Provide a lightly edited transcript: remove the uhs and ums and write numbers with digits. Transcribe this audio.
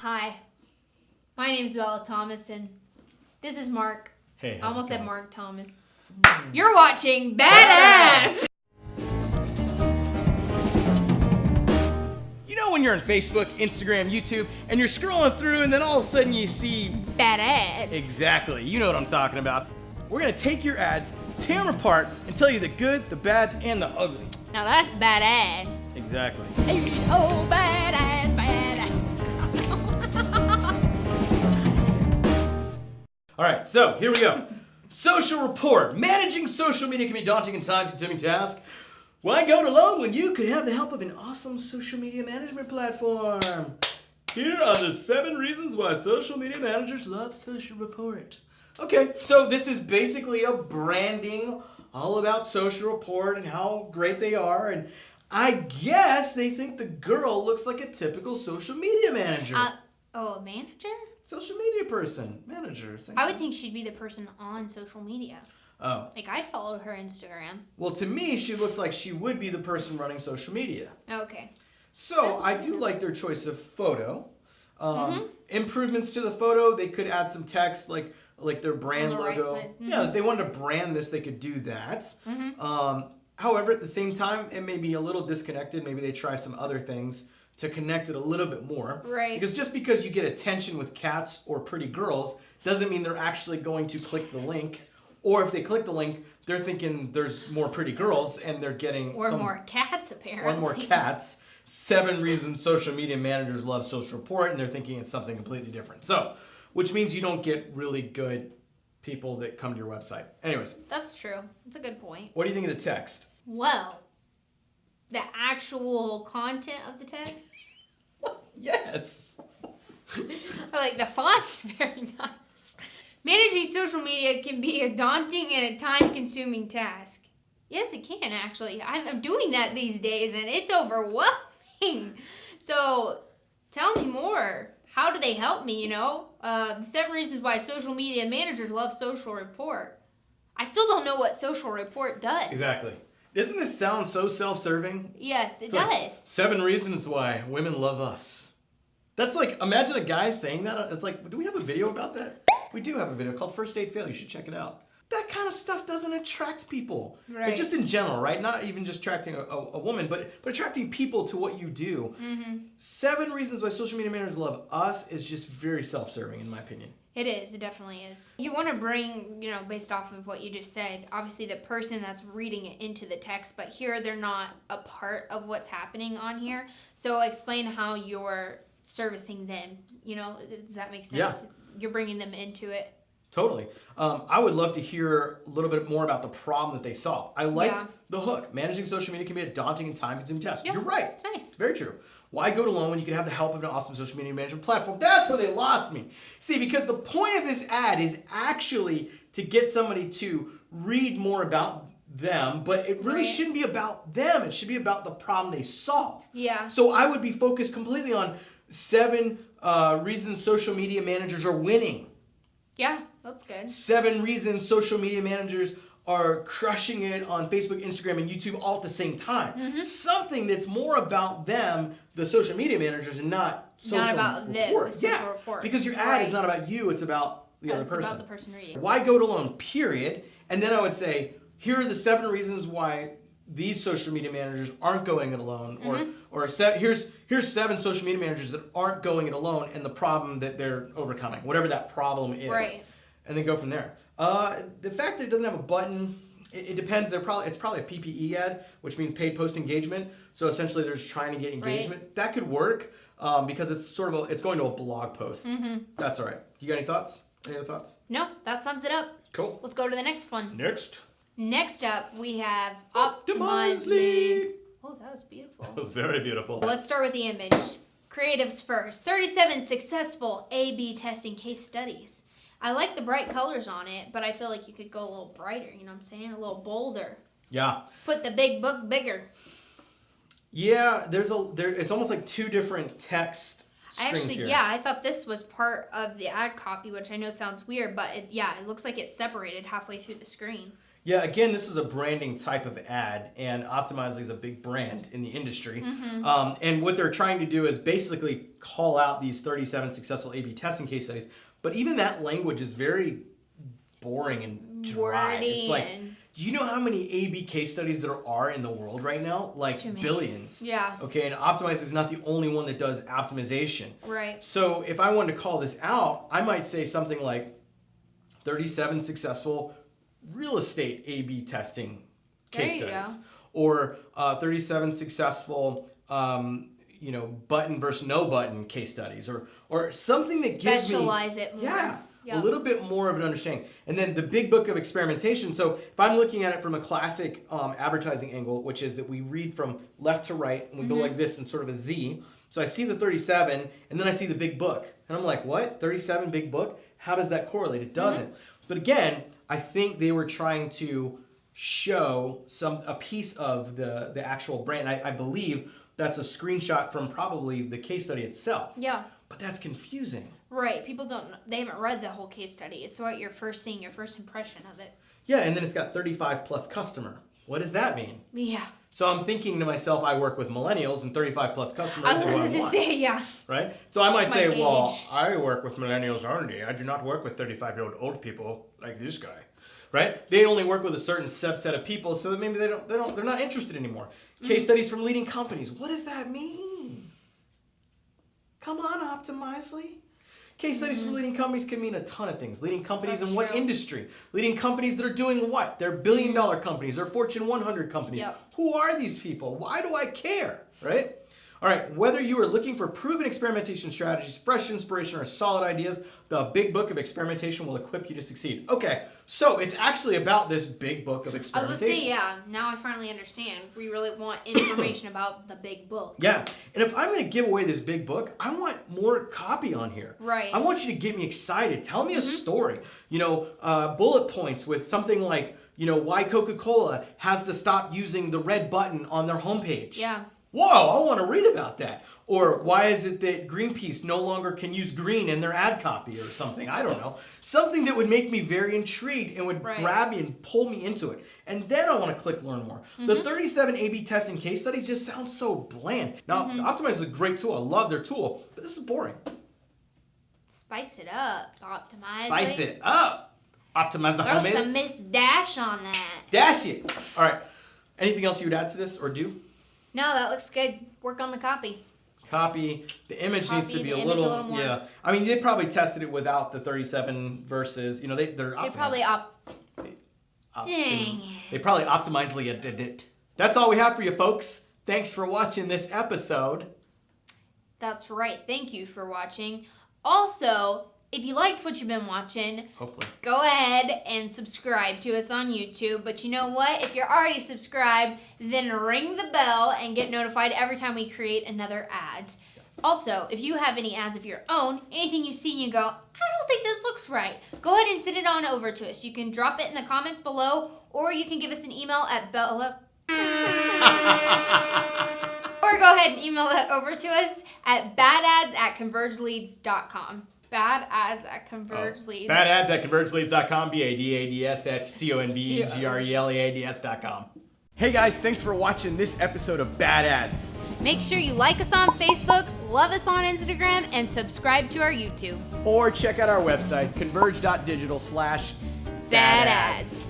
Hi, my name's Bella Thomas, and this is Mark. Hey, I almost how's it said going? Mark Thomas. You're watching Badass! You know when you're on Facebook, Instagram, YouTube, and you're scrolling through and then all of a sudden you see... Badass. Exactly, you know what I'm talking about. We're gonna take your ads, tear them apart, and tell you the good, the bad, and the ugly. Now that's badass. Exactly. Hey, oh, badass, badass. All right, so here we go. Social report. Managing social media can be a daunting and time-consuming task. Why go it alone when you could have the help of an awesome social media management platform? Here are the 7 reasons why social media managers love Social Report. Okay, so this is basically a branding all about Social Report and how great they are, and I guess they think the girl looks like a typical social media manager. A manager? Social media person, manager. Same I would thing. think she'd be the person on social media. Oh. Like, I'd follow her Instagram. Well, to me, she looks like she would be the person running social media. Okay. So I do like their choice of photo. Improvements to the photo, they could add some text like their brand On the right logo. side. Yeah, if they wanted to brand this, they could do that. However, at the same time, it may be a little disconnected. Maybe they try some other things to connect it a little bit more. Right. Because just because you get attention with cats or pretty girls doesn't mean they're actually going to click the link. Or if they click the link, they're thinking there's more pretty girls and they're getting Or more cats, apparently. or more cats. 7 reasons social media managers love Social Report, and they're thinking it's something completely different. So, which means you don't get really good people that come to your website. Anyways, That's true. That's a good point. what do you think of the text? Well, the actual content of the text, Yes. like the font's very nice. Managing social media can be a daunting and a time-consuming task. Yes, it can actually. I'm doing that these days, and it's overwhelming. So, tell me more. How do they help me? The 7 reasons why social media managers love Social Report. I still don't know what Social Report does. Exactly. Doesn't this sound so self-serving? Yes, it It's like, does. 7 reasons why women love us. That's like, imagine a guy saying that. It's like, do we have a video about that? We do have a video called First Date Fail. You should check it out. That kind of stuff doesn't attract people. Right. Like, just in general, right? Not even just attracting a woman, but attracting people to what you do. 7 reasons why social media managers love us is just very self-serving, in my opinion. It is. It definitely is. You want to bring, based off of what you just said, obviously the person that's reading it into the text, but here they're not a part of what's happening on here. So explain how you're servicing them. Does that make sense? Yeah. You're bringing them into it. Totally. I would love to hear a little bit more about the problem that they solve. I liked the hook. Managing social media can be a daunting and time-consuming task. Yeah, You're right. it's nice. It's very true. Why go it alone when you can have the help of an awesome social media management platform? That's where they lost me. See, because the point of this ad is actually to get somebody to read more about them, but it really shouldn't be about them. It should be about the problem they solve. Yeah. So I would be focused completely on 7 reasons social media managers are winning. Yeah, that's good. 7 reasons social media managers are crushing it on Facebook, Instagram, and YouTube all at the same time. Something that's more about them, the social media managers, and not social about them, report. the social report. Because your ad is not about you, it's about the other person. It's about the person reading. Why go it alone, period? And then I would say, here are the 7 reasons why these social media managers aren't going it alone, or here's 7 social media managers that aren't going it alone, and the problem that they're overcoming, whatever that problem is, and then go from there. The fact that it doesn't have a button, it depends. It's probably a PPE ad, which means paid post engagement. So essentially, they're just trying to get engagement. That could work because it's sort of it's going to a blog post. That's all right. You got any thoughts? Any other thoughts? No, that sums it up. Cool. Let's go to the next one. Next up, we have Optimize Me. Oh, that was beautiful. That was very beautiful. Let's start with the image. Creatives first. 37 successful A/B testing case studies. I like the bright colors on it, but I feel like you could go a little brighter, you know what I'm saying? A little bolder. Yeah. Put the big book bigger. Yeah, it's almost like 2 different text strings here. I thought this was part of the ad copy, which I know sounds weird, but it looks like it's separated halfway through the screen. Yeah, again, this is a branding type of ad, and Optimizely is a big brand in the industry. And what they're trying to do is basically call out these 37 successful A/B testing case studies. But even that language is very boring and dry. Wordy It's like, and- do you know how many A/B case studies there are in the world right now? Like Too many. billions. Yeah. Okay, and Optimizely is not the only one that does optimization. Right. So if I wanted to call this out, I might say something like 37 successful real estate A/B testing case There you studies, or 37 successful, button versus no button case studies, or something that gives me Specialize it more. a Yep. little bit more of an understanding. And then the big book of experimentation. So if I'm looking at it from a classic advertising angle, which is that we read from left to right and we go like this in sort of a Z. So I see the 37 and then I see the big book. And I'm like, what? 37 big book? How does that correlate? It doesn't. But again, I think they were trying to show a piece of the actual brand. I believe that's a screenshot from probably the case study itself. Yeah. But that's confusing. Right. People they haven't read the whole case study. It's what you're first seeing, your first impression of it. Yeah, and then it's got 35 plus customer. What does that mean? Yeah. So I'm thinking to myself, I work with millennials and 35 plus customers I is was what I going to want, say, yeah. right? So I might That's say, my well, age. I work with millennials only. I do not work with 35-year-old old people like this guy, right? They only work with a certain subset of people, so that maybe they're not interested anymore. Case studies from leading companies. What does that mean? Come on, Optimizely. Case studies from leading companies can mean a ton of things. Leading companies That's in what true. industry? Leading companies that are doing what? They're billion-dollar companies. They're Fortune 100 companies. Yep. Who are these people? Why do I care? Right? All right, whether you are looking for proven experimentation strategies, fresh inspiration, or solid ideas, the Big Book of Experimentation will equip you to succeed. Okay, so it's actually about this Big Book of I was Experimentation. going to say, yeah, now I finally understand. We really want information about the big book. Yeah, and if I'm going to give away this big book, I want more copy on here. Right. I want you to get me excited. Tell me a story. Bullet points with something like, why Coca-Cola has to stop using the red button on their homepage. Yeah. Whoa, I want to read about that. Or why is it that Greenpeace no longer can use green in their ad copy or something? I don't know. Something that would make me very intrigued and would Right. grab me and pull me into it. And then I want to click learn more. The 37 A/B testing case studies just sound so bland. Now, Optimize is a great tool. I love their tool, but this is boring. Spice it up. Optimize Spice it up. Optimize the Throw home some is. Miss Dash on that. Dash it. All right. Anything else you would add to this or do? No, that looks good. Work on the copy. Copy. The image needs to Copy be the a image a little, little more. yeah. I mean, they probably tested it without the 37 versus, they're They optimized. probably Dang They probably Optimizely did it. That's all we have for you, folks. Thanks for watching this episode. That's right. Thank you for watching. Also, if you liked what you've been watching, Hopefully. go ahead and subscribe to us on YouTube. But you know what? If you're already subscribed, then ring the bell and get notified every time we create another ad. Yes. Also, if you have any ads of your own, anything you see and you go, I don't think this looks right, go ahead and send it on over to us. You can drop it in the comments below, or you can give us an email at Bella. Or go ahead and email that over to us at badads@convergeleads.com. Badads@convergeleads. Bad ads at convergeleads.com. BADADS@CONVERGELEADS.com. Hey guys, thanks for watching this episode of Bad Ads. Make sure you like us on Facebook, love us on Instagram, and subscribe to our YouTube. Or check out our website, converge.digital/badads. Badads.